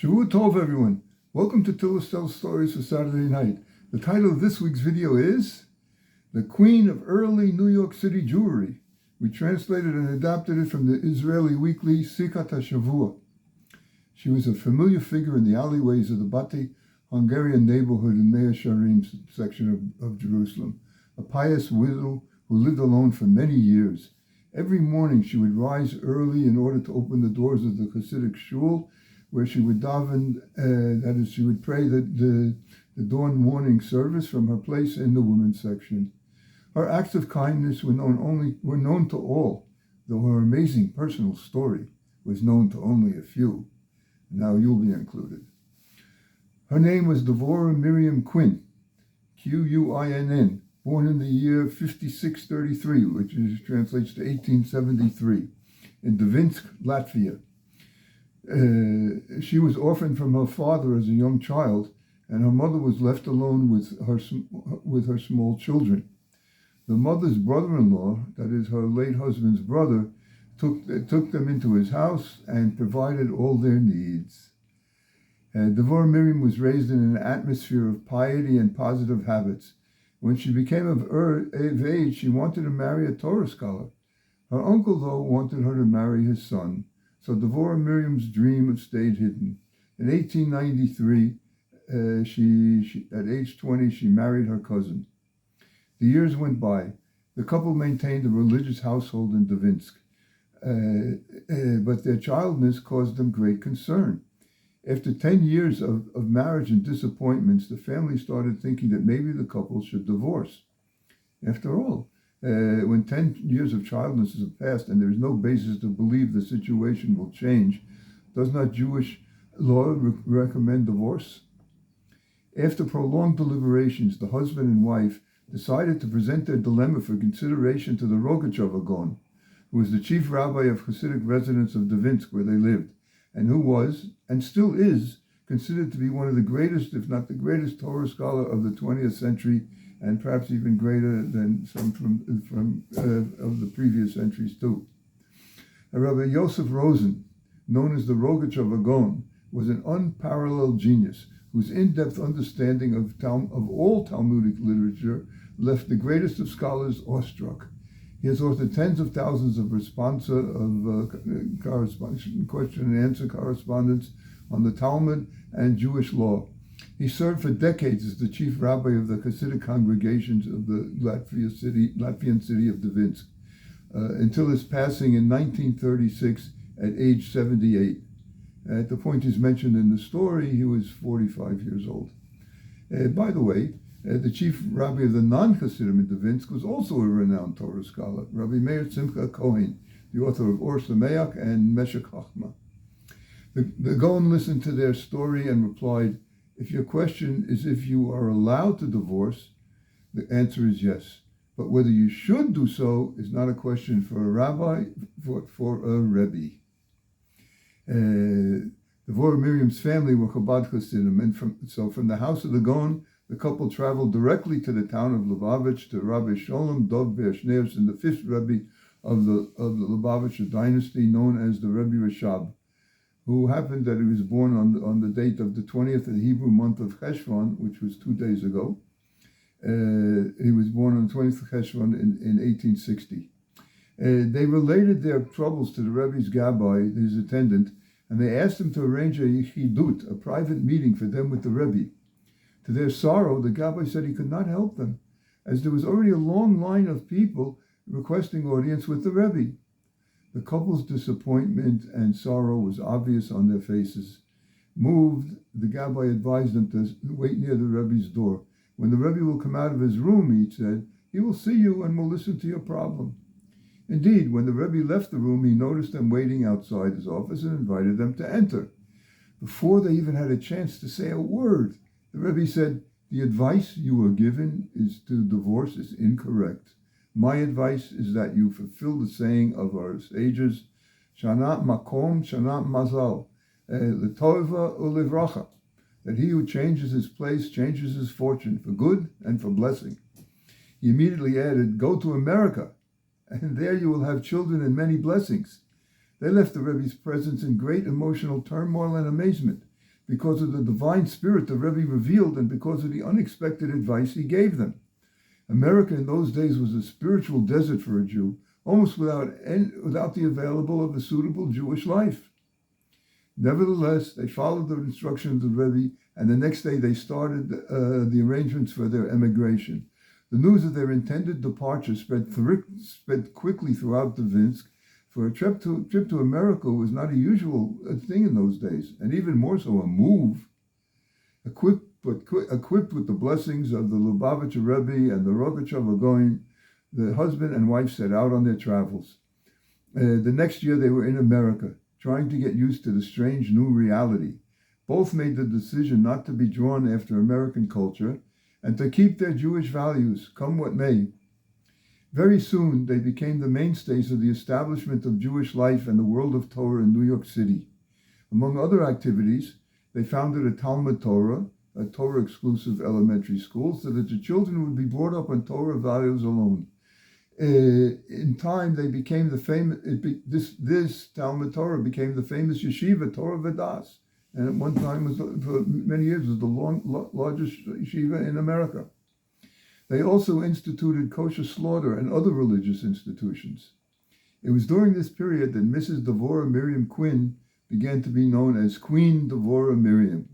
Shavua Tov, everyone. Welcome to Tilla Tells Stories for Saturday night. The title of this week's video is The Queen of Early New York City Jewry. We translated and adapted it from the Israeli weekly Sikat HaShavua. She was a familiar figure in the alleyways of the Bati Hungarian neighborhood in Mea Sharim section of Jerusalem, a pious widow who lived alone for many years. Every morning she would rise early in order to open the doors of the Hasidic shul, where she would daven, that is, she would pray the dawn morning service from her place in the women's section. Her acts of kindness were known to all, though her amazing personal story was known to only a few. Now you'll be included. Her name was Devorah Miriam Quinn, Quinn, born in the year 5633, which translates to 1873, in Dvinsk, Latvia. She was orphaned from her father as a young child, and her mother was left alone with her small children. The mother's brother-in-law, that is her late husband's brother, took them into his house and provided all their needs. Devorah Miriam was raised in an atmosphere of piety and positive habits. When she became of age, she wanted to marry a Torah scholar. Her uncle, though, wanted her to marry his son, so Devorah Miriam's dream stayed hidden. In 1893, at age 20, she married her cousin. The years went by. The couple maintained a religious household in Dvinsk, but their childlessness caused them great concern. After 10 years of marriage and disappointments, the family started thinking that maybe the couple should divorce. After all, when 10 years of childlessness have passed and there is no basis to believe the situation will change, does not Jewish law recommend divorce? After prolonged deliberations, the husband and wife decided to present their dilemma for consideration to the Rogatchover Gaon, who was the chief rabbi of Hasidic residents of Dvinsk, where they lived, and who was, and still is, considered to be one of the greatest, if not the greatest, Torah scholar of the 20th century, and perhaps even greater than some of the previous centuries too. Rabbi Yosef Rosen, known as the Rogatchover Gaon, was an unparalleled genius whose in-depth understanding of all Talmudic literature left the greatest of scholars awestruck. He has authored tens of thousands of question and answer correspondence on the Talmud and Jewish law. He served for decades as the chief rabbi of the Hasidic congregations of the Latvian city of Dvinsk, until his passing in 1936 at age 78. At the point he's mentioned in the story, he was 45 years old. By the way, the chief rabbi of the non-Hasidim in Dvinsk was also a renowned Torah scholar, Rabbi Meir Simcha Cohen, the author of Or Sameach and Meshech Chochmah. The Gaon listened to their story and replied, "If your question is if you are allowed to divorce, the answer is yes. But whether you should do so is not a question for a rabbi, but for a Rebbe." Devorah Miriam's family were Chabad Hasidim, and from the house of the Gaon, the couple traveled directly to the town of Lubavitch to Rabbi Sholem Dov Be'eshneus, in the fifth Rebbe of the Lubavitcher dynasty, known as the Rebbe Rashab, who happened that he was born on the date of the 20th of the Hebrew month of Cheshvan, which was 2 days ago. He was born on the 20th of Cheshvan in 1860. They related their troubles to the Rebbe's Gabbai, his attendant, and they asked him to arrange a yichidut, a private meeting for them with the Rebbe. To their sorrow, the Gabbai said he could not help them, as there was already a long line of people requesting audience with the Rebbe. The couple's disappointment and sorrow was obvious on their faces. Moved, the Gabbai advised them to wait near the Rebbe's door. When the Rebbe will come out of his room, he said, he will see you and will listen to your problem. Indeed, when the Rebbe left the room, he noticed them waiting outside his office and invited them to enter. Before they even had a chance to say a word, the Rebbe said, "The advice you were given is to divorce is incorrect. My advice is that you fulfill the saying of our sages, Shana makom, shana mazal, letova ulivracha, that he who changes his place changes his fortune for good and for blessing." He immediately added, "Go to America, and there you will have children and many blessings." They left the Rebbe's presence in great emotional turmoil and amazement. because of the divine spirit the Rebbe revealed and because of the unexpected advice he gave them. America in those days was a spiritual desert for a Jew, almost without the available of a suitable Jewish life. Nevertheless, they followed the instructions of Rebbe, and the next day they started the arrangements for their emigration. The news of their intended departure spread quickly throughout Dvinsk, for a trip to America was not a usual thing in those days, and even more so a move. Equipped with the blessings of the Lubavitcher Rebbe and the Rogatchover Gaon, the husband and wife set out on their travels. The next year they were in America, trying to get used to the strange new reality. Both made the decision not to be drawn after American culture and to keep their Jewish values, come what may. Very soon they became the mainstays of the establishment of Jewish life and the world of Torah in New York City. Among other activities, they founded a Talmud Torah, a Torah-exclusive elementary school, so that the children would be brought up on Torah values alone. In time, they became the famous. This Talmud Torah became the famous yeshiva Torah Vadas, and at one time, for many years, was the largest yeshiva in America. They also instituted kosher slaughter and other religious institutions. It was during this period that Mrs. Devorah Miriam Quinn began to be known as Queen Devorah Miriam.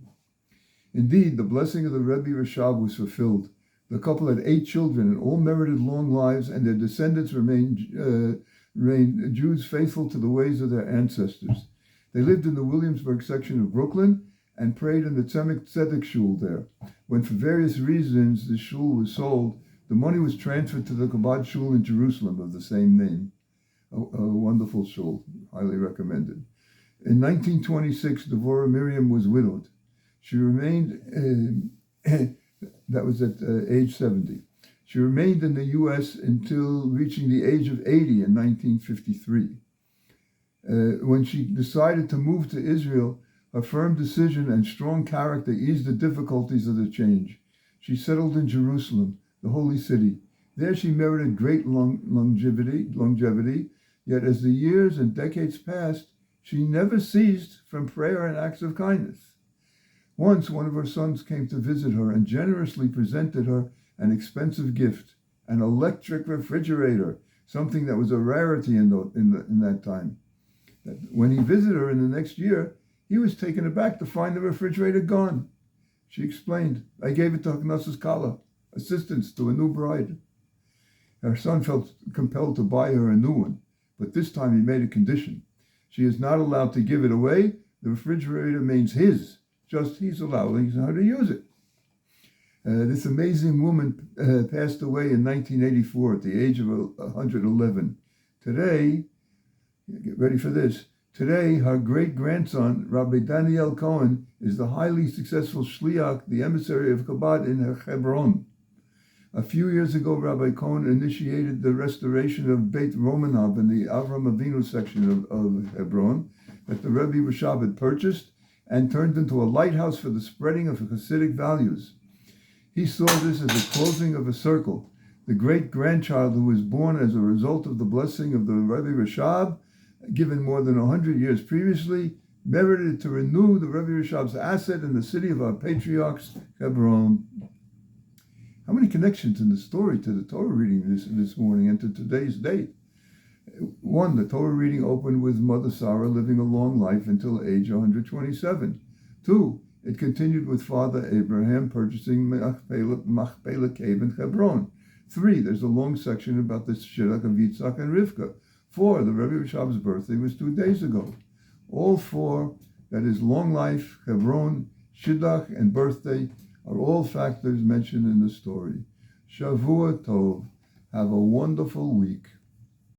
Indeed, the blessing of the Rebbe Rashab was fulfilled. The couple had 8 children and all merited long lives, and their descendants remained Jews faithful to the ways of their ancestors. They lived in the Williamsburg section of Brooklyn and prayed in the Tzedek Shul there. When for various reasons the shul was sold, the money was transferred to the Chabad Shul in Jerusalem of the same name. A wonderful shul, highly recommended. In 1926, Devorah Miriam was widowed. She remained, that was at age 70. She remained in the U.S. until reaching the age of 80 in 1953. When she decided to move to Israel, her firm decision and strong character eased the difficulties of the change. She settled in Jerusalem, the holy city. There she merited great longevity, yet as the years and decades passed, she never ceased from prayer and acts of kindness. Once, one of her sons came to visit her and generously presented her an expensive gift, an electric refrigerator, something that was a rarity in that time. When he visited her in the next year, he was taken aback to find the refrigerator gone. She explained, "I gave it to Haknasas Kala, assistance to a new bride." Her son felt compelled to buy her a new one, but this time he made a condition. She is not allowed to give it away. The refrigerator remains his, just he's allowing her to use it. This amazing woman passed away in 1984 at the age of 111. Today, get ready for this. Today, her great-grandson, Rabbi Daniel Cohen, is the highly successful shliach, the emissary of Chabad in Hebron. A few years ago, Rabbi Cohen initiated the restoration of Beit Romanov in the Avram Avinu section of Hebron that the Rebbe Rashab had purchased and turned into a lighthouse for the spreading of Hasidic values. He saw this as a closing of a circle. The great-grandchild who was born as a result of the blessing of the Rebbe Rashab, given more than 100 years previously, merited to renew the Rebbe Rashab's asset in the city of our patriarchs, Hebron. How many connections in the story to the Torah reading this morning and to today's date? 1, the Torah reading opened with Mother Sarah living a long life until age 127. 2, it continued with Father Abraham purchasing Machpelah cave in Hebron. 3, there's a long section about the Shidduch of Yitzhak and Rivka. 4, the Rebbe Rashab's birthday was 2 days ago. All 4, that is long life, Hebron, Shidduch, and birthday, are all factors mentioned in the story. Shavua Tov. Have a wonderful week.